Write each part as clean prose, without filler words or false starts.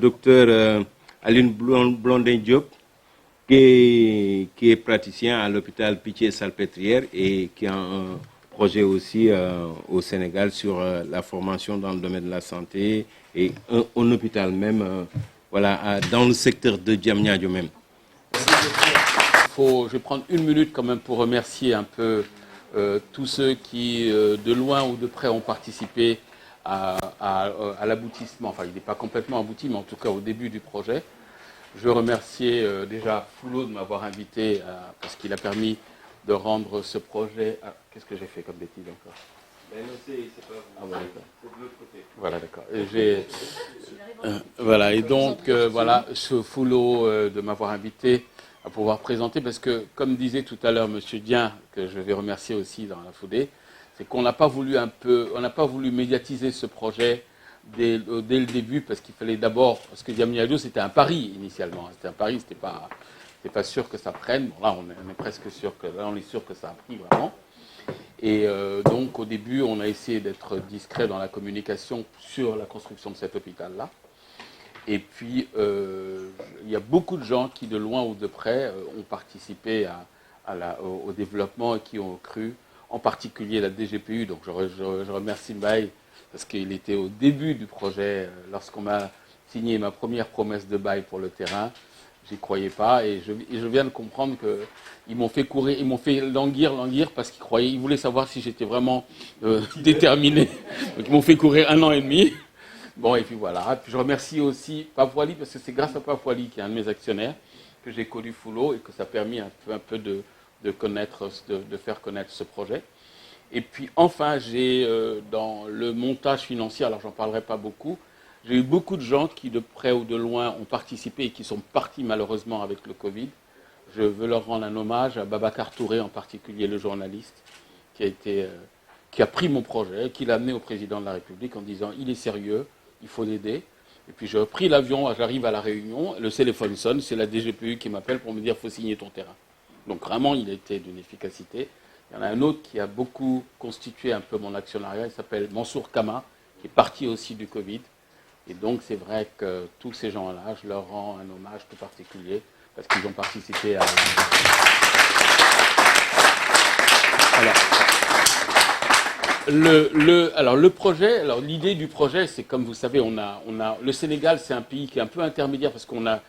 docteur Aline Blondin Diop, qui est praticien à l'hôpital Pitié-Salpêtrière et qui a un projet aussi au Sénégal sur la formation dans le domaine de la santé et un hôpital même, voilà, dans le secteur de Diamniadio même. Je vais prendre une minute quand même pour remercier un peu tous ceux qui, de loin ou de près, ont participé à l'aboutissement. Enfin, il n'est pas complètement abouti, mais en tout cas au début du projet. Je veux remercier déjà Foulot de m'avoir invité parce qu'il a permis de rendre ce projet... Ah, qu'est-ce que j'ai fait comme bêtise encore? C'est pas vous. Ah, ouais, d'accord. C'est de l'autre côté. Voilà, d'accord. Voilà, et donc, voilà, ce Foulot de m'avoir invité à pouvoir présenter, parce que, comme disait tout à l'heure M. Dien, que je vais remercier aussi dans la foulée, c'est qu'on n'a pas voulu médiatiser ce projet dès le début, parce qu'il fallait d'abord, parce que Diamniadio c'était un pari initialement, c'était un pari, c'était pas sûr que ça prenne. Bon là on est presque sûr que ça a pris vraiment. Et donc au début on a essayé d'être discret dans la communication sur la construction de cet hôpital-là. Et puis il y a beaucoup de gens qui de loin ou de près ont participé au développement et qui ont cru, en particulier la DGPU. Donc je remercie Mbaye parce qu'il était au début du projet, lorsqu'on m'a signé ma première promesse de bail pour le terrain. J'y croyais pas et je viens de comprendre qu'ils m'ont fait courir, ils m'ont fait languir parce qu'ils voulaient savoir si j'étais vraiment déterminé. Donc ils m'ont fait courir 1 an et demi. Bon, et puis voilà. Puis je remercie aussi Pavoili, parce que c'est grâce à Pavoili, qui est un de mes actionnaires, que j'ai connu Foulot et que ça a permis un peu de faire connaître ce projet. Et puis enfin, j'ai dans le montage financier, alors j'en parlerai pas beaucoup, j'ai eu beaucoup de gens qui de près ou de loin ont participé et qui sont partis malheureusement avec le Covid. Je veux leur rendre un hommage à Babacar Touré, en particulier le journaliste, qui a pris mon projet, qui l'a amené au président de la République en disant il est sérieux, il faut l'aider. Et puis j'ai pris l'avion, j'arrive à La Réunion, le téléphone sonne, c'est la DGPU qui m'appelle pour me dire il faut signer ton terrain. Donc vraiment, il a été d'une efficacité. Il y en a un autre qui a beaucoup constitué un peu mon actionnariat, il s'appelle Mansour Kama, qui est parti aussi du Covid. Et donc c'est vrai que tous ces gens-là, je leur rends un hommage tout particulier, parce qu'ils ont participé à... Alors le projet, alors l'idée du projet, c'est comme vous savez, le Sénégal, c'est un pays qui est un peu intermédiaire parce qu'on a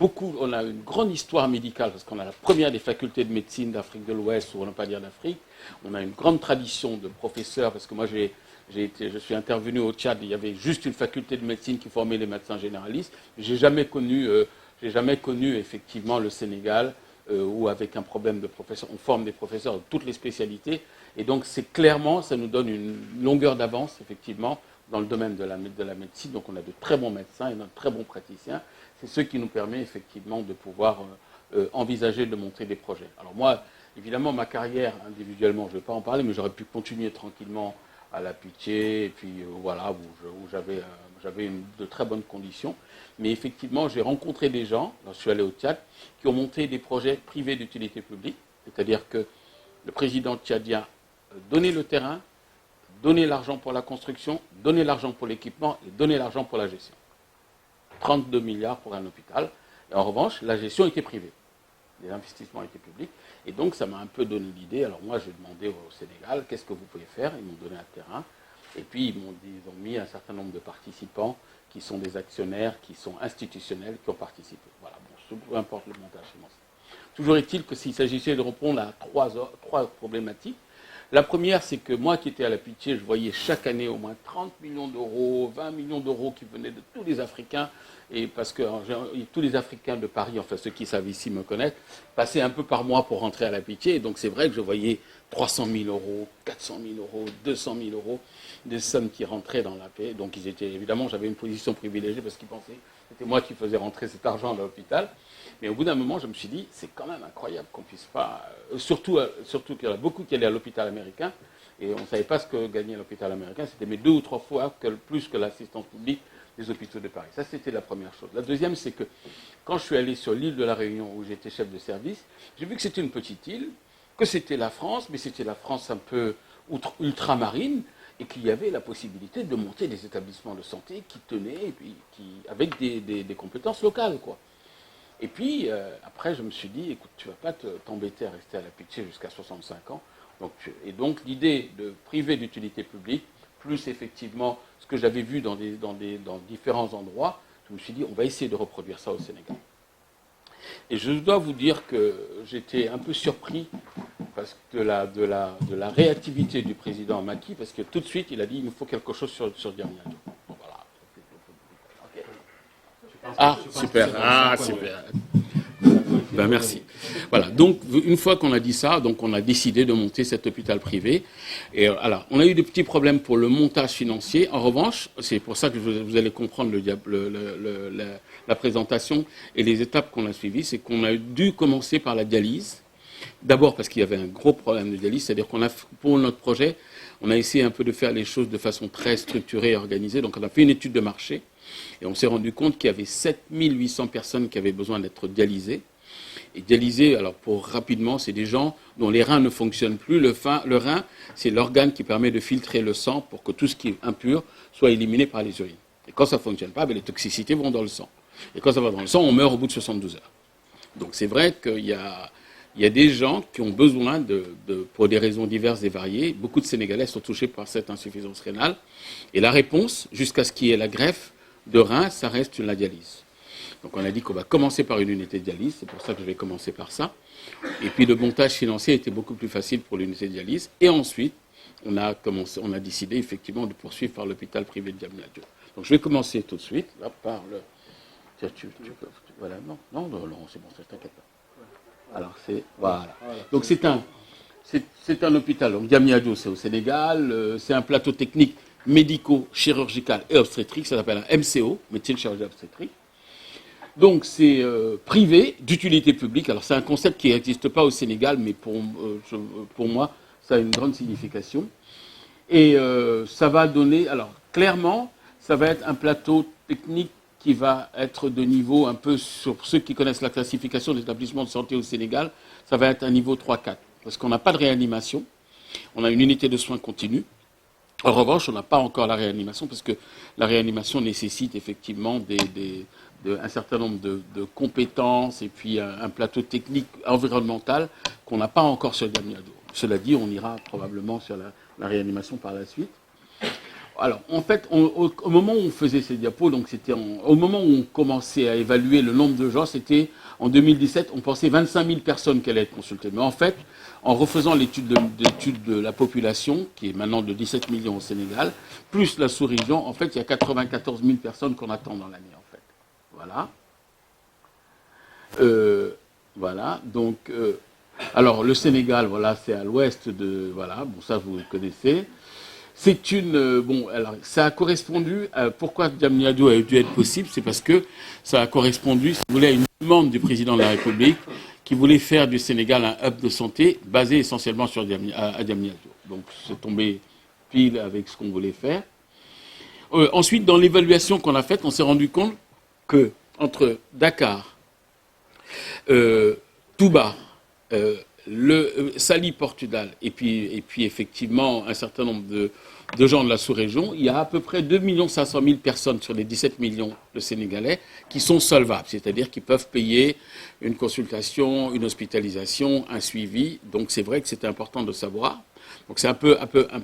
une grande histoire médicale, parce qu'on a la première des facultés de médecine d'Afrique de l'Ouest, ou on ne pas dire d'Afrique. On a une grande tradition de professeurs, parce que moi je suis intervenu au Tchad, il y avait juste une faculté de médecine qui formait les médecins généralistes. J'ai jamais connu effectivement le Sénégal où avec un problème de professeur, on forme des professeurs de toutes les spécialités. Et donc c'est clairement, ça nous donne une longueur d'avance effectivement dans le domaine de la médecine. Donc on a de très bons médecins et de très bons praticiens. C'est ce qui nous permet effectivement de pouvoir envisager de monter des projets. Alors moi, évidemment, ma carrière individuellement, je ne vais pas en parler, mais j'aurais pu continuer tranquillement à la Pitié, et puis voilà, où j'avais de très bonnes conditions. Mais effectivement, j'ai rencontré des gens, quand je suis allé au Tchad, qui ont monté des projets privés d'utilité publique, c'est-à-dire que le président tchadien donnait le terrain, donnait l'argent pour la construction, donnait l'argent pour l'équipement et donnait l'argent pour la gestion. 32 milliards pour un hôpital. Et en revanche, la gestion était privée. Les investissements étaient publics. Et donc, ça m'a un peu donné l'idée. Alors moi, j'ai demandé au Sénégal, qu'est-ce que vous pouvez faire? Ils m'ont donné un terrain. Et puis, ils ont mis un certain nombre de participants qui sont des actionnaires, qui sont institutionnels, qui ont participé. Voilà, bon, peu importe le montage financier. Toujours est-il que s'il s'agissait de répondre à trois problématiques, la première, c'est que moi qui étais à la Pitié, je voyais chaque année au moins 30 millions d'euros, 20 millions d'euros qui venaient de tous les Africains, et parce que tous les Africains de Paris, enfin ceux qui savent ici me connaissent, passaient un peu par mois pour rentrer à la Pitié, et donc c'est vrai que je voyais 300 000 euros, 400 000 euros, 200 000 euros, des sommes qui rentraient dans la paix. Donc ils étaient, évidemment, j'avais une position privilégiée parce qu'ils pensaient que c'était moi qui faisais rentrer cet argent dans l'hôpital. Mais au bout d'un moment, je me suis dit, c'est quand même incroyable qu'on puisse pas... Surtout qu'il y en a beaucoup qui allaient à l'hôpital américain, et on ne savait pas ce que gagnait l'hôpital américain. C'était mais 2 ou 3 fois plus que l'assistance publique des hôpitaux de Paris. Ça, c'était la première chose. La deuxième, c'est que quand je suis allé sur l'île de la Réunion, où j'étais chef de service, j'ai vu que c'était une petite île, que c'était la France, mais c'était la France un peu ultramarine, et qu'il y avait la possibilité de monter des établissements de santé qui tenaient, et puis avec des compétences locales, quoi. Et puis, après, je me suis dit, écoute, tu ne vas pas t'embêter à rester à la Pitié jusqu'à 65 ans. Donc, l'idée de privé d'utilité publique, plus effectivement ce que j'avais vu dans différents endroits, je me suis dit, on va essayer de reproduire ça au Sénégal. Et je dois vous dire que j'étais un peu surpris parce que de la réactivité du président Macky, parce que tout de suite, il a dit, il nous faut quelque chose sur Diamniadio. Bon, voilà. Ah, super. Ah, super. Ben, merci. Voilà. Donc, une fois qu'on a dit ça, donc on a décidé de monter cet hôpital privé. Et alors, on a eu des petits problèmes pour le montage financier. En revanche, c'est pour ça que vous allez comprendre la présentation et les étapes qu'on a suivies, c'est qu'on a dû commencer par la dialyse. D'abord parce qu'il y avait un gros problème de dialyse, c'est-à-dire qu'on a, pour notre projet, on a essayé un peu de faire les choses de façon très structurée et organisée. Donc, on a fait une étude de marché et on s'est rendu compte qu'il y avait 7800 personnes qui avaient besoin d'être dialysées. Et dialysé, alors pour rapidement, c'est des gens dont les reins ne fonctionnent plus. Le rein, c'est l'organe qui permet de filtrer le sang pour que tout ce qui est impur soit éliminé par les urines. Et quand ça ne fonctionne pas, les toxicités vont dans le sang. Et quand ça va dans le sang, on meurt au bout de 72 heures. Donc c'est vrai qu'il y a des gens qui ont besoin, pour des raisons diverses et variées, beaucoup de Sénégalais sont touchés par cette insuffisance rénale. Et la réponse, jusqu'à ce qu'il y ait la greffe de rein, ça reste la dialyse. Donc on a dit qu'on va commencer par une unité de dialyse, c'est pour ça que je vais commencer par ça. Et puis le montage financier était beaucoup plus facile pour l'unité de dialyse. Et ensuite, on a décidé effectivement de poursuivre par l'hôpital privé de Diamniadio. Donc je vais commencer tout de suite là, par le... Voilà, non, c'est bon, ça t'inquiète pas. Alors c'est... Voilà. Donc c'est un hôpital. Donc Diamniadio, c'est au Sénégal. C'est un plateau technique médico-chirurgical et obstétrique. Ça s'appelle un MCO, médecine chirurgie obstétrique. Donc c'est privé d'utilité publique. Alors c'est un concept qui n'existe pas au Sénégal, mais pour moi, ça a une grande signification. Et ça va donner, alors clairement, ça va être un plateau technique qui va être de niveau un peu, sur ceux qui connaissent la classification des établissements de santé au Sénégal, ça va être un niveau 3-4. Parce qu'on n'a pas de réanimation, on a une unité de soins continus. En revanche, on n'a pas encore la réanimation, parce que la réanimation nécessite effectivement un certain nombre de compétences et puis un plateau technique environnemental qu'on n'a pas encore sur Diamniadio. Cela dit, on ira probablement sur la réanimation par la suite. Alors, en fait, au moment où on faisait ces diapos, donc c'était au moment où on commençait à évaluer le nombre de gens, c'était en 2017, on pensait 25 000 personnes qui allaient être consultées. Mais en fait, en refaisant l'étude de la population, qui est maintenant de 17 millions au Sénégal, plus la sous-région, en fait, il y a 94 000 personnes qu'on attend dans l'année, en fait. Voilà. Voilà. Donc, alors, le Sénégal, voilà, c'est à l'ouest de... Voilà, bon, ça, vous le connaissez. C'est une... bon, alors, ça a correspondu... pourquoi Diamniadio a dû être possible? C'est parce que ça a correspondu, si vous voulez, à une demande du président de la République qui voulait faire du Sénégal un hub de santé basé essentiellement sur Diamniadio. Donc, c'est tombé pile avec ce qu'on voulait faire. Ensuite, dans l'évaluation qu'on a faite, on s'est rendu compte que entre Dakar, Touba, Saly, Portudal, et puis effectivement un certain nombre de gens de la sous-région, il y a à peu près 2 500 000 personnes sur les 17 millions de Sénégalais qui sont solvables, c'est-à-dire qui peuvent payer une consultation, une hospitalisation, un suivi. Donc c'est vrai que c'est important de savoir. Donc c'est un peu,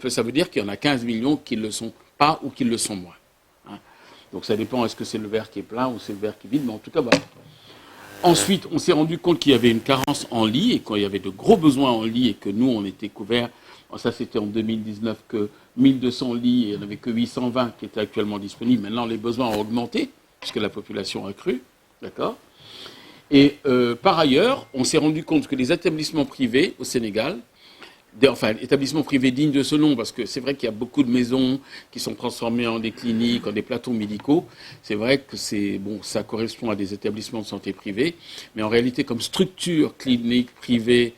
ça veut dire qu'il y en a 15 millions qui ne le sont pas ou qui le sont moins. Hein. Donc ça dépend, est-ce que c'est le verre qui est plein ou c'est le verre qui est vide, mais en tout cas, voilà. Ensuite, on s'est rendu compte qu'il y avait une carence en lits et qu'il y avait de gros besoins en lits et que nous, on était couverts. Ça, c'était en 2019 que 1200 lits et il n'y en avait que 820 qui étaient actuellement disponibles. Maintenant, les besoins ont augmenté puisque la population a cru. D'accord ? Et par ailleurs, on s'est rendu compte que les établissements privés au Sénégal, enfin, établissements privés dignes de ce nom, parce que c'est vrai qu'il y a beaucoup de maisons qui sont transformées en des cliniques, en des plateaux médicaux. C'est vrai que ça correspond à des établissements de santé privés, mais en réalité, comme structure clinique privée,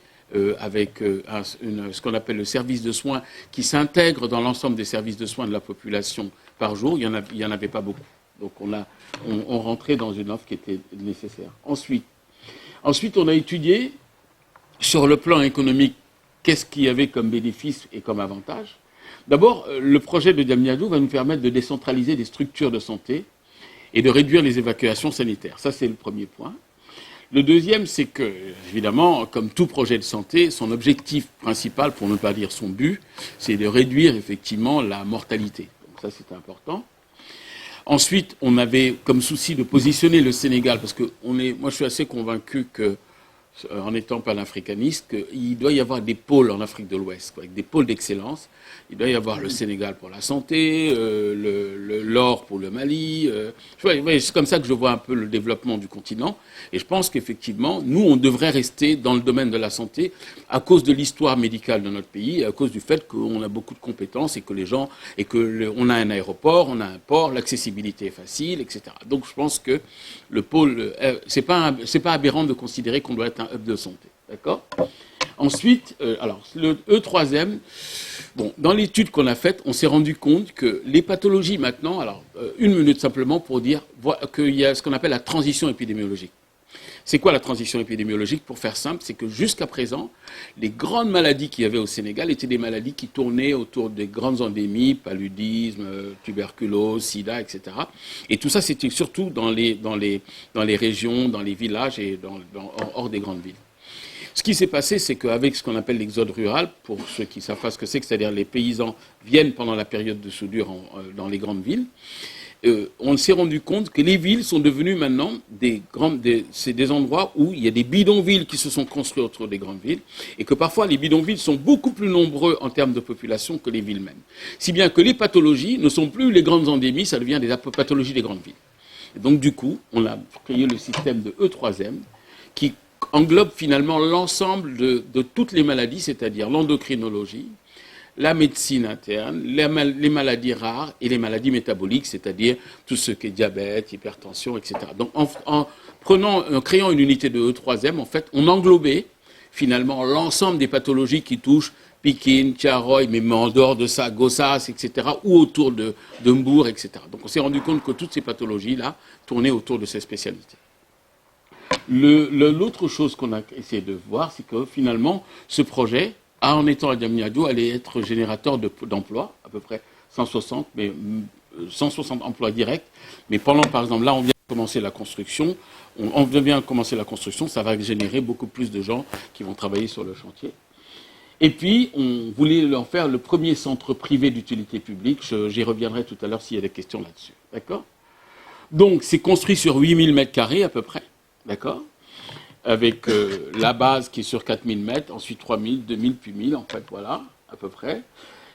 avec ce qu'on appelle le service de soins, qui s'intègre dans l'ensemble des services de soins de la population par jour, il y en avait pas beaucoup. Donc on rentrait dans une offre qui était nécessaire. Ensuite, on a étudié sur le plan économique qu'est-ce qu'il y avait comme bénéfice et comme avantage. D'abord, le projet de Diamniadio va nous permettre de décentraliser des structures de santé et de réduire les évacuations sanitaires. Ça, c'est le premier point. Le deuxième, c'est que, évidemment, comme tout projet de santé, son objectif principal, pour ne pas dire son but, c'est de réduire effectivement la mortalité. Donc ça, c'est important. Ensuite, on avait comme souci de positionner le Sénégal, parce que moi, je suis assez convaincu que, en étant panafricaniste, qu'il doit y avoir des pôles en Afrique de l'Ouest, avec des pôles d'excellence. Il doit y avoir le Sénégal pour la santé, l'or pour le Mali. C'est comme ça que je vois un peu le développement du continent. Et je pense qu'effectivement, nous, on devrait rester dans le domaine de la santé à cause de l'histoire médicale de notre pays, à cause du fait qu'on a beaucoup de compétences et que les gens, et que on a un aéroport, on a un port, l'accessibilité est facile, etc. Donc je pense que le pôle, c'est pas aberrant de considérer qu'on doit être un hub de santé. D'accord ? Ensuite, alors, le E3M, bon, dans l'étude qu'on a faite, on s'est rendu compte que les pathologies maintenant, alors, une minute simplement pour dire qu'il y a ce qu'on appelle la transition épidémiologique. C'est quoi la transition épidémiologique? Pour faire simple, c'est que jusqu'à présent, les grandes maladies qu'il y avait au Sénégal étaient des maladies qui tournaient autour des grandes endémies, paludisme, tuberculose, sida, etc. Et tout ça, c'était surtout dans les régions, dans les villages et hors des grandes villes. Ce qui s'est passé, c'est qu'avec ce qu'on appelle l'exode rural, pour ceux qui ne savent pas ce que c'est, c'est-à-dire les paysans viennent pendant la période de soudure dans les grandes villes, on s'est rendu compte que les villes sont devenues maintenant c'est des endroits où il y a des bidonvilles qui se sont construits autour des grandes villes, et que parfois les bidonvilles sont beaucoup plus nombreux en termes de population que les villes mêmes. Si bien que les pathologies ne sont plus les grandes endémies, ça devient des pathologies des grandes villes. Et donc du coup, on a créé le système de E3M qui englobe finalement l'ensemble de toutes les maladies, c'est-à-dire l'endocrinologie, la médecine interne, les maladies rares et les maladies métaboliques, c'est-à-dire tout ce qui est diabète, hypertension, etc. Donc en créant une unité de E3M, en fait, on englobait finalement l'ensemble des pathologies qui touchent Pikine, Tiaroy, mais en dehors de ça, Gossas, etc., ou autour de Mbour, etc. Donc on s'est rendu compte que toutes ces pathologies-là tournaient autour de ces spécialités. L'autre chose qu'on a essayé de voir, c'est que finalement, ce projet, en étant à Diamniadio, allait être générateur d'emplois, à peu près 160 emplois directs. Mais pendant, par exemple, là, on vient de commencer la construction. On vient de commencer la construction, ça va générer beaucoup plus de gens qui vont travailler sur le chantier. Et puis, on voulait leur faire le premier centre privé d'utilité publique. J'y reviendrai tout à l'heure s'il y a des questions là-dessus. D'accord ? Donc, c'est construit sur 8000 m² à peu près. D'accord ? Avec la base qui est sur 4000 mètres, ensuite 3000, 2000, puis 1000, en fait, voilà, à peu près.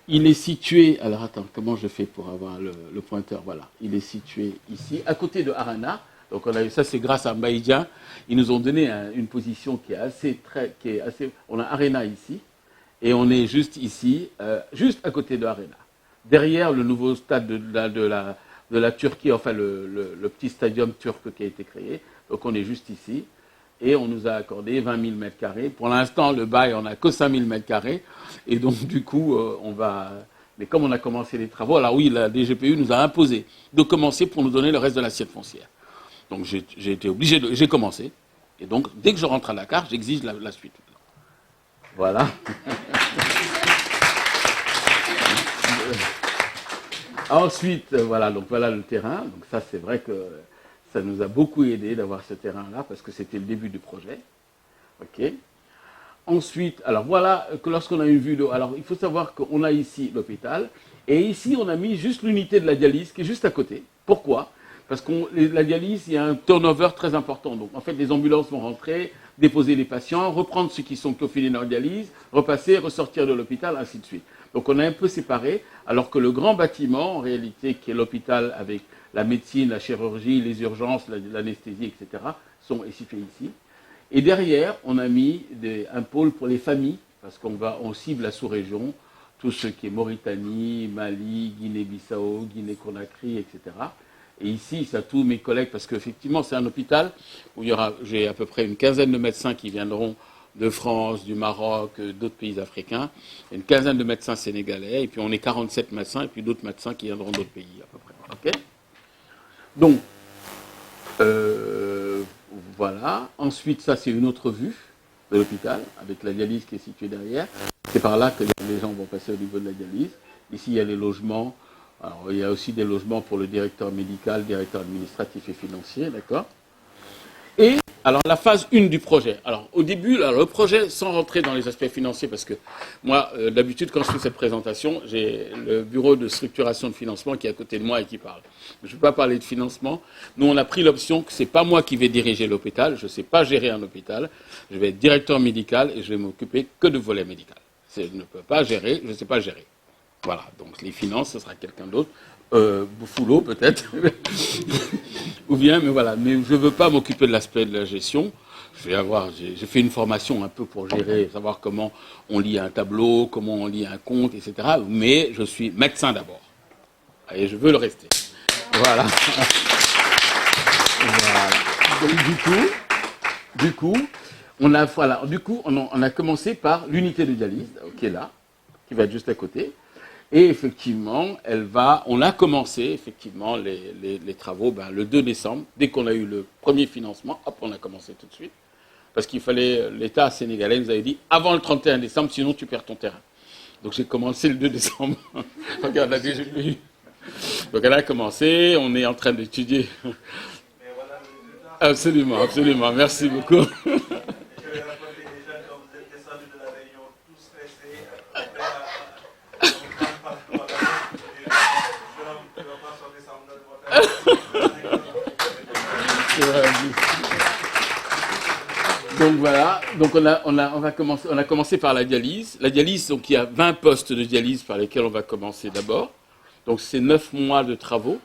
Il est situé, alors attends, comment je fais pour avoir le pointeur? Voilà, il est situé ici, à côté de Arana. Donc ça, c'est grâce à Mbaïdja. Ils nous ont donné une position qui est assez, on a Arena ici, et on est juste ici, juste à côté de Arena. Derrière le nouveau stade de la Turquie, enfin le petit stadium turc qui a été créé. Donc on est juste ici. Et on nous a accordé 20 000 m². Pour l'instant, le bail, on n'a que 5 000 m². Et donc, du coup, on va... Mais comme on a commencé les travaux, alors oui, la DGPU nous a imposé de commencer pour nous donner le reste de l'assiette foncière. Donc, j'ai été obligé j'ai commencé. Et donc, dès que je rentre à Dakar, j'exige la suite. Voilà. Ensuite, voilà, donc voilà le terrain. Donc ça, c'est vrai que... Ça nous a beaucoup aidé d'avoir ce terrain-là parce que c'était le début du projet. OK. Ensuite, alors voilà que lorsqu'on a une vue d'eau, alors il faut savoir qu'on a ici l'hôpital et ici on a mis juste l'unité de la dialyse qui est juste à côté. Pourquoi? Parce que la dialyse, il y a un turnover très important. Donc en fait, les ambulances vont rentrer, déposer les patients, reprendre ceux qui sont confinés dans la dialyse, repasser, ressortir de l'hôpital, ainsi de suite. Donc on a un peu séparé, alors que le grand bâtiment, en réalité, qui est l'hôpital avec la médecine, la chirurgie, les urgences, l'anesthésie, etc., sont situés ici. Et derrière, on a mis un pôle pour les familles, parce on cible la sous-région, tout ce qui est Mauritanie, Mali, Guinée-Bissau, Guinée-Conakry, etc. Et ici, ça tous mes collègues, parce qu'effectivement, c'est un hôpital où j'ai à peu près une quinzaine de médecins qui viendront de France, du Maroc, d'autres pays africains, une quinzaine de médecins sénégalais, et puis on est 47 médecins, et puis d'autres médecins qui viendront d'autres pays, à peu près. OK ? Donc, voilà. Ensuite, ça, c'est une autre vue de l'hôpital, avec la dialyse qui est située derrière. C'est par là que les gens vont passer au niveau de la dialyse. Ici, il y a les logements. Alors, il y a aussi des logements pour le directeur médical, directeur administratif et financier, d'accord? Et alors la phase 1 du projet. Alors au début, alors, le projet, sans rentrer dans les aspects financiers, parce que moi, d'habitude, quand je fais cette présentation, j'ai le bureau de structuration de financement qui est à côté de moi et qui parle. Je ne vais pas parler de financement. Nous, on a pris l'option que ce n'est pas moi qui vais diriger l'hôpital. Je ne sais pas gérer un hôpital. Je vais être directeur médical et je vais m'occuper que de volet médical. Je ne peux pas gérer, je ne sais pas gérer. Voilà, donc les finances, ce sera quelqu'un d'autre. Bouffoulot peut-être, ou bien, mais voilà, mais je ne veux pas m'occuper de l'aspect de la gestion. J'ai fait une formation un peu pour gérer, savoir comment on lit un tableau, comment on lit un compte, etc. Mais je suis médecin d'abord, et je veux le rester. Voilà. Voilà. Donc, du coup, on a commencé par l'unité de dialyse, qui est là, qui va être juste à côté. Et effectivement, on a commencé effectivement les travaux le 2 décembre. Dès qu'on a eu le premier financement, hop, on a commencé tout de suite. Parce qu'il fallait, l'État sénégalais nous avait dit, avant le 31 décembre, sinon tu perds ton terrain. Donc j'ai commencé le 2 décembre. Regarde, la DGPU. Donc elle a commencé, on est en train d'étudier. Absolument, absolument. Merci beaucoup. Donc voilà, donc on a commencé par la dialyse. La dialyse, donc il y a 20 postes de dialyse par lesquels on va commencer d'abord. Donc c'est 9 mois de travaux.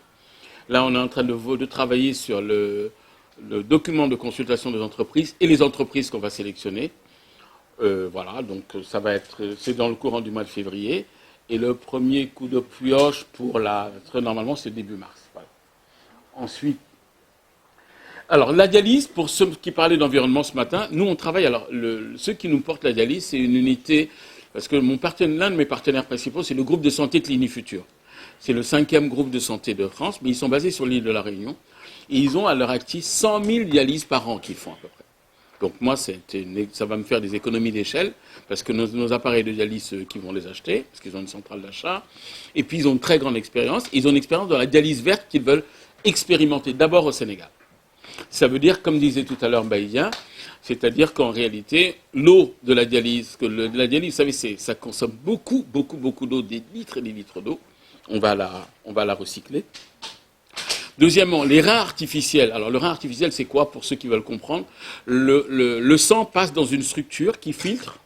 Là, on est en train de travailler sur le document de consultation des entreprises et les entreprises qu'on va sélectionner. Voilà, donc c'est dans le courant du mois de février. Et le premier coup de pioche normalement, c'est début mars. Voilà. Ensuite, alors la dialyse, pour ceux qui parlaient d'environnement ce matin, nous on travaille, alors ceux qui nous portent la dialyse, c'est une unité, parce que l'un de mes partenaires principaux, c'est le groupe de santé Clinifutur. C'est le 5e groupe de santé de France, mais ils sont basés sur l'île de la Réunion. Et ils ont à leur actif 100 000 dialyses par an qu'ils font à peu près. Donc moi, ça va me faire des économies d'échelle, parce que nos appareils de dialyse, ceux qui vont les acheter, parce qu'ils ont une centrale d'achat. Et puis ils ont une très grande expérience. Ils ont une expérience dans la dialyse verte qu'ils veulent expérimenter d'abord au Sénégal. Ça veut dire, comme disait tout à l'heure Mbaïdien, c'est-à-dire qu'en réalité, l'eau de la dialyse, vous savez, ça consomme beaucoup d'eau, des litres et des litres d'eau. On va la recycler. Deuxièmement, les reins artificiels. Alors, le rein artificiel, c'est quoi, pour ceux qui veulent comprendre? Le sang passe dans une structure qui filtre,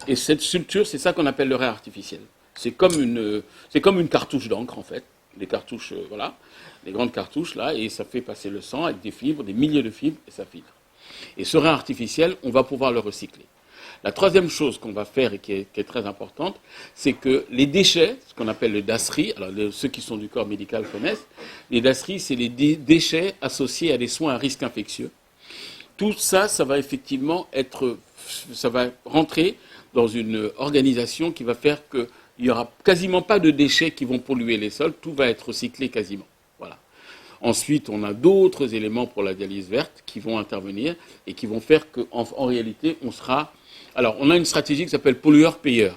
et cette structure, c'est ça qu'on appelle le rein artificiel. C'est comme une cartouche d'encre, en fait. Les cartouches, voilà, les grandes cartouches, là, et ça fait passer le sang avec des fibres, des milliers de fibres, et ça filtre. Et ce rein artificiel, on va pouvoir le recycler. La troisième chose qu'on va faire et qui est très importante, c'est que les déchets, ce qu'on appelle le DASRI, alors ceux qui sont du corps médical connaissent, les DASRI, c'est les déchets associés à des soins à risque infectieux. Tout ça, ça va effectivement ça va rentrer dans une organisation qui va faire qu'il n'y aura quasiment pas de déchets qui vont polluer les sols, tout va être recyclé quasiment. Voilà. Ensuite, on a d'autres éléments pour la dialyse verte qui vont intervenir et qui vont faire qu'en réalité, alors, on a une stratégie qui s'appelle pollueur-payeur.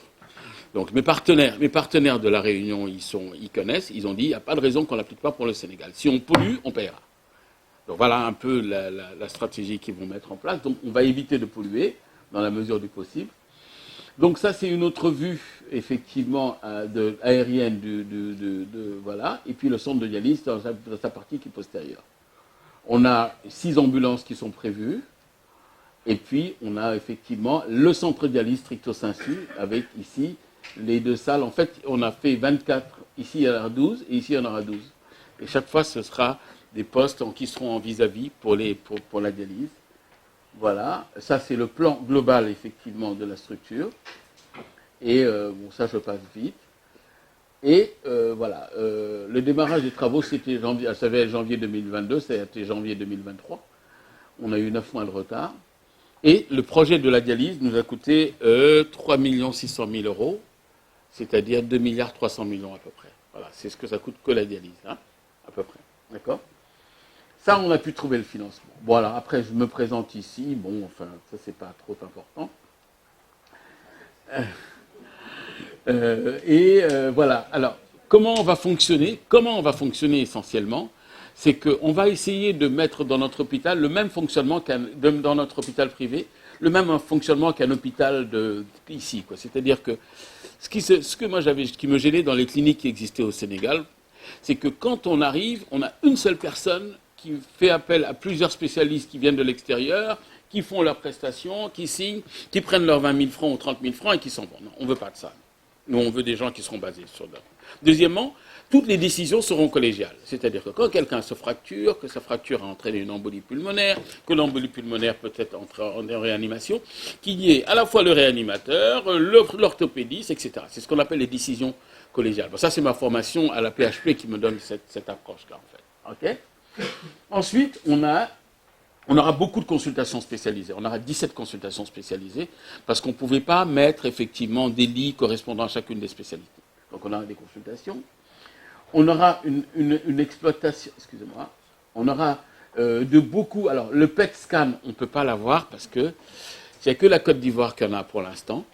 Donc, mes partenaires de la Réunion, ils connaissent, ils ont dit, il n'y a pas de raison qu'on ne l'applique pas pour le Sénégal. Si on pollue, on paiera. Donc, voilà un peu la stratégie qu'ils vont mettre en place. Donc, on va éviter de polluer dans la mesure du possible. Donc, ça, c'est une autre vue, effectivement, aérienne voilà. Et puis, le centre de dialyse dans sa partie qui est postérieure. On a 6 ambulances qui sont prévues. Et puis, on a effectivement le centre de dialyse stricto sensu, avec ici les 2 salles. En fait, on a fait 24, ici il y en aura 12, et ici il y en aura 12. Et chaque fois, ce sera des postes qui seront en vis-à-vis pour la dialyse. Voilà, ça c'est le plan global, effectivement, de la structure. Et ça, je passe vite. Et voilà, le démarrage des travaux, c'était janvier 2022, ça a été janvier 2023. On a eu 9 mois de retard. Et le projet de la dialyse nous a coûté 3 600 000 euros, c'est-à-dire 2 300 000 à peu près. Voilà, c'est ce que ça coûte que la dialyse, hein, à peu près. D'accord? Ça, on a pu trouver le financement. Voilà, après, je me présente ici. Bon, enfin, ça, c'est pas trop important. Voilà. Alors, comment on va fonctionner? Comment on va fonctionner essentiellement? C'est qu'on va essayer de mettre dans notre hôpital le même fonctionnement dans notre hôpital privé, le même fonctionnement qu'un hôpital ici, quoi. C'est-à-dire que ce qui me gênait dans les cliniques qui existaient au Sénégal, c'est que quand on arrive, on a une seule personne qui fait appel à plusieurs spécialistes qui viennent de l'extérieur, qui font leurs prestations, qui signent, qui prennent leurs 20 000 francs ou 30 000 francs et qui s'en vont. Non, on ne veut pas de ça. Nous, on veut des gens qui seront basés sur leur... Deuxièmement, toutes les décisions seront collégiales. C'est-à-dire que quand quelqu'un se fracture, que sa fracture a entraîné une embolie pulmonaire, que l'embolie pulmonaire peut être en réanimation, qu'il y ait à la fois le réanimateur, l'orthopédiste, etc. C'est ce qu'on appelle les décisions collégiales. Bon, ça, c'est ma formation à la PHP qui me donne cette approche-là, en fait. Okay. Ensuite, on aura beaucoup de consultations spécialisées. On aura 17 consultations spécialisées parce qu'on ne pouvait pas mettre effectivement des lits correspondant à chacune des spécialités. Donc on aura des consultations. On aura une exploitation, excusez-moi, on aura de beaucoup... Alors le PET scan, on ne peut pas l'avoir parce que il n'y a que la Côte d'Ivoire qui en a pour l'instant.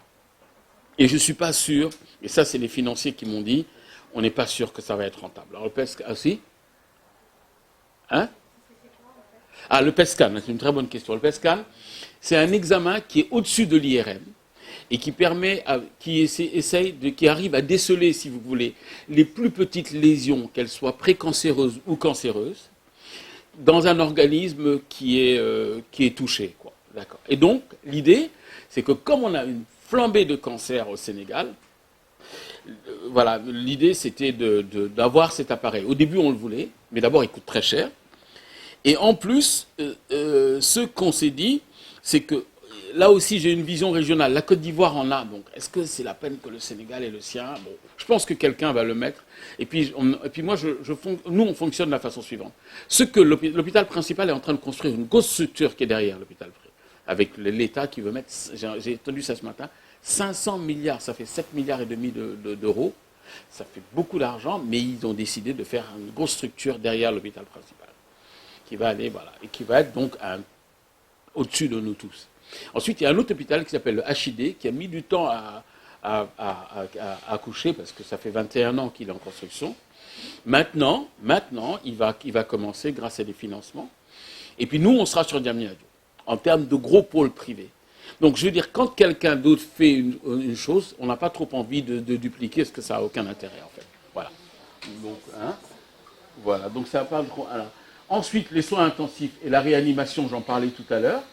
Et je ne suis pas sûr, et ça c'est les financiers qui m'ont dit, on n'est pas sûr que ça va être rentable. Alors le PET scan, ah si? Hein? Ah, le PET scan, c'est une très bonne question. Le PET scan, c'est un examen qui est au-dessus de l'IRM et qui permet, qui arrive à déceler, si vous voulez, les plus petites lésions, qu'elles soient précancéreuses ou cancéreuses, dans un organisme qui est touché, quoi. D'accord. Et donc, l'idée, c'est que comme on a une flambée de cancer au Sénégal, voilà, l'idée c'était d'avoir cet appareil. Au début, on le voulait, mais d'abord, il coûte très cher. Et en plus, ce qu'on s'est dit, c'est que là aussi, j'ai une vision régionale. La Côte d'Ivoire en a. Donc, est-ce que c'est la peine que le Sénégal ait le sien? Bon, je pense que quelqu'un va le mettre. Et puis moi, nous, on fonctionne de la façon suivante. Ce que l'hôpital principal est en train de construire, une grosse structure qui est derrière l'hôpital privé, avec l'État qui veut mettre, j'ai entendu ça ce matin, 500 milliards, ça fait 7 milliards et demi d'euros. Ça fait beaucoup d'argent, mais ils ont décidé de faire une grosse structure derrière l'hôpital principal, qui va aller, voilà, et qui va être donc au-dessus de nous tous. Ensuite, il y a un autre hôpital qui s'appelle le HID, qui a mis du temps à accoucher, parce que ça fait 21 ans qu'il est en construction. Maintenant, il va commencer grâce à des financements. Et puis nous, on sera sur Diamniadio, en termes de gros pôles privés. Donc, je veux dire, quand quelqu'un d'autre fait une chose, on n'a pas trop envie de dupliquer, parce que ça n'a aucun intérêt, en fait. Voilà. Donc, voilà. Donc, ça n'a pas trop... Alors, ensuite, les soins intensifs et la réanimation, j'en parlais tout à l'heure.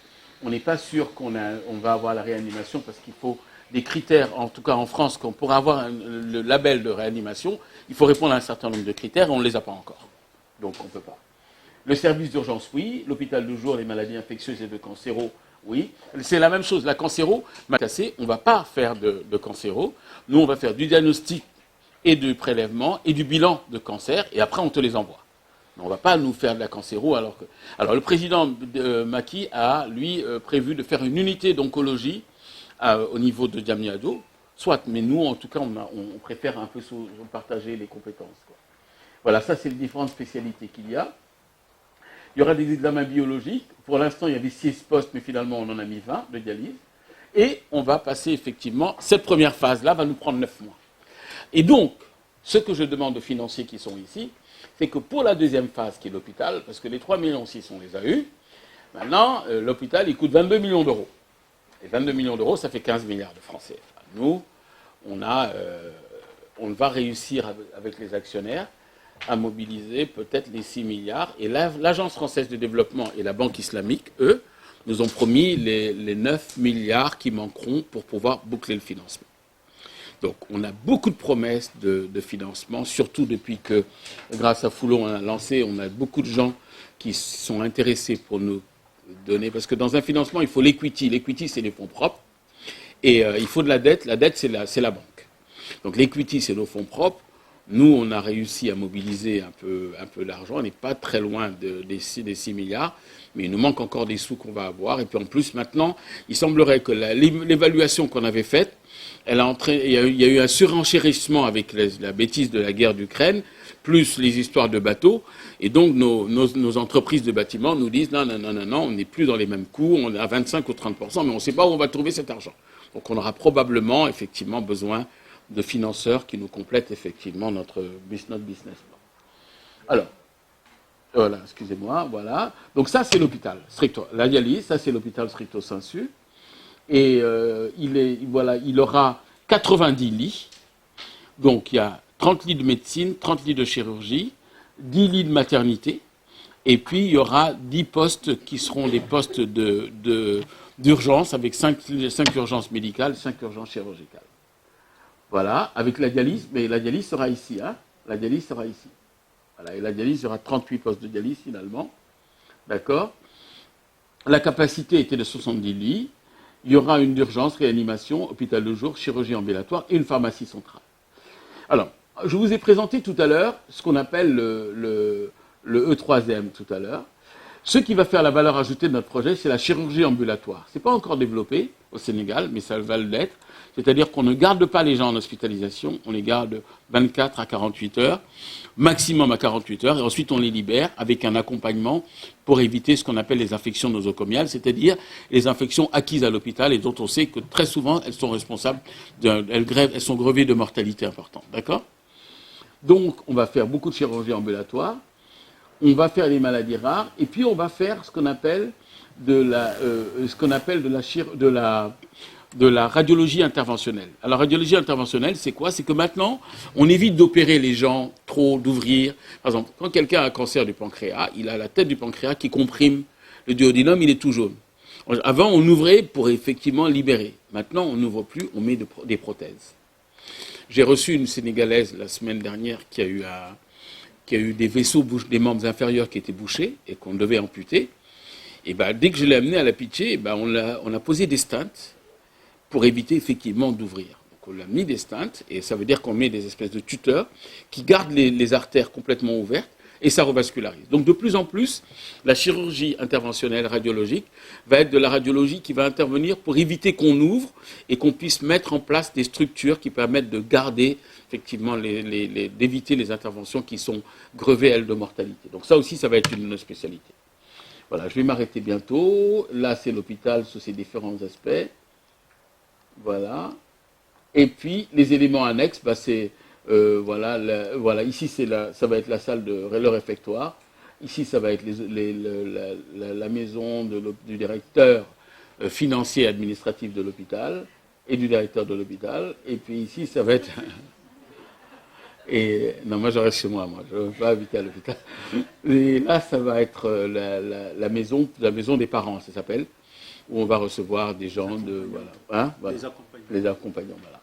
On n'est pas sûr qu'on va avoir la réanimation parce qu'il faut des critères, en tout cas en France, qu'on pourra avoir le label de réanimation. Il faut répondre à un certain nombre de critères et on ne les a pas encore. Donc, on ne peut pas. Le service d'urgence, oui. L'hôpital de jour, les maladies infectieuses et de cancéro, oui. C'est la même chose. La cancéro, on ne va pas faire de cancéro. Nous, on va faire du diagnostic et du prélèvement et du bilan de cancer et après, on te les envoie. On ne va pas nous faire de la cancéro alors que... Alors, le président Macky a, lui, prévu de faire une unité d'oncologie au niveau de Diamniadio. Soit, mais nous, en tout cas, on préfère un peu partager les compétences, quoi. Voilà, ça, c'est les différentes spécialités qu'il y a. Il y aura des examens biologiques. Pour l'instant, il y avait 6 postes, mais finalement, on en a mis 20 de dialyse. Et on va passer, effectivement, cette première phase-là va nous prendre 9 mois. Et donc, ce que je demande aux financiers qui sont ici, c'est que pour la deuxième phase, qui est l'hôpital, parce que les 3,6 millions, on les a eus, maintenant, l'hôpital, il coûte 22 millions d'euros. Et 22 millions d'euros, ça fait 15 milliards de francs CFA. Nous, on va réussir avec les actionnaires à mobiliser peut-être les 6 milliards. Et l'Agence française de développement et la Banque islamique, eux, nous ont promis les 9 milliards qui manqueront pour pouvoir boucler le financement. Donc, on a beaucoup de promesses de financement, surtout depuis que, grâce à Foulon, on a lancé, on a beaucoup de gens qui sont intéressés pour nous donner, parce que dans un financement, il faut l'equity. L'equity, c'est les fonds propres, et il faut de la dette. La dette, c'est la banque. Donc, l'equity, c'est nos fonds propres. Nous, on a réussi à mobiliser un peu d'argent. On n'est pas très loin des 6 milliards, mais il nous manque encore des sous qu'on va avoir. Et puis, en plus, maintenant, il semblerait que l'évaluation qu'on avait faite, il y a eu un surenchérissement avec la bêtise de la guerre d'Ukraine, plus les histoires de bateaux. Et donc, nos entreprises de bâtiments nous disent non, on n'est plus dans les mêmes coûts, on est à 25 ou 30%, mais on ne sait pas où on va trouver cet argent. Donc, on aura probablement, effectivement, besoin de financeurs qui nous complètent effectivement notre business plan. Alors, voilà, excusez-moi, voilà. Donc ça, c'est l'hôpital stricto. La dialyse, ça, c'est l'hôpital stricto sensu. Et il aura 90 lits. Donc il y a 30 lits de médecine, 30 lits de chirurgie, 10 lits de maternité. Et puis il y aura 10 postes qui seront des postes d'urgence avec 5 urgences médicales, 5 urgences chirurgicales. Voilà, avec la dialyse, mais la dialyse sera ici. Hein. La dialyse sera ici. Voilà, et la dialyse, il y aura 38 postes de dialyse finalement. D'accord. La capacité était de 70 lits. Il y aura une urgence, réanimation, hôpital de jour, chirurgie ambulatoire et une pharmacie centrale. Alors, je vous ai présenté tout à l'heure ce qu'on appelle le E3M tout à l'heure. Ce qui va faire la valeur ajoutée de notre projet, c'est la chirurgie ambulatoire. Ce n'est pas encore développé au Sénégal, mais ça va l'être. C'est-à-dire qu'on ne garde pas les gens en hospitalisation, on les garde 24 à 48 heures, maximum à 48 heures, et ensuite on les libère avec un accompagnement pour éviter ce qu'on appelle les infections nosocomiales, c'est-à-dire les infections acquises à l'hôpital et dont on sait que très souvent elles sont responsables, elles sont grevées de mortalité importante. D'accord ? Donc on va faire beaucoup de chirurgie ambulatoire, on va faire les maladies rares, et puis on va faire ce qu'on appelle de la radiologie interventionnelle. Alors, la radiologie interventionnelle, c'est quoi? C'est que maintenant, on évite d'opérer les gens trop, d'ouvrir. Par exemple, quand quelqu'un a un cancer du pancréas, il a la tête du pancréas qui comprime. Le duodénum, il est tout jaune. Avant, on ouvrait pour effectivement libérer. Maintenant, on n'ouvre plus, on met des prothèses. J'ai reçu une Sénégalaise la semaine dernière qui a eu des vaisseaux, des membres inférieurs qui étaient bouchés et qu'on devait amputer. Et ben, dès que je l'ai amené à la Pitché, on a posé des stents pour éviter effectivement d'ouvrir. Donc on a mis des stents, et ça veut dire qu'on met des espèces de tuteurs qui gardent les artères complètement ouvertes, et ça revascularise. Donc de plus en plus, la chirurgie interventionnelle radiologique va être de la radiologie qui va intervenir pour éviter qu'on ouvre et qu'on puisse mettre en place des structures qui permettent de garder, effectivement, d'éviter les interventions qui sont grevées, elles, de mortalité. Donc ça aussi, ça va être une spécialité. Voilà, je vais m'arrêter bientôt. Là, c'est l'hôpital sous ses différents aspects. Voilà. Et puis, les éléments annexes, c'est, voilà, ici, ça va être la salle le réfectoire. Ici, ça va être la maison du directeur financier et administratif de l'hôpital et du directeur de l'hôpital. Et puis ici, ça va être... non, moi, je reste chez moi, je ne veux pas habiter à l'hôpital. Et là, ça va être la maison des parents, ça s'appelle, où on va recevoir des gens voilà. Les accompagnants, voilà.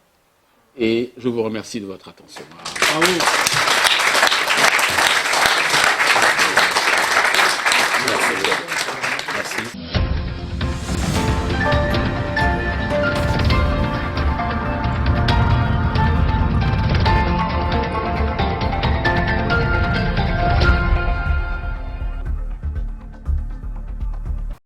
Et je vous remercie de votre attention. Bravo.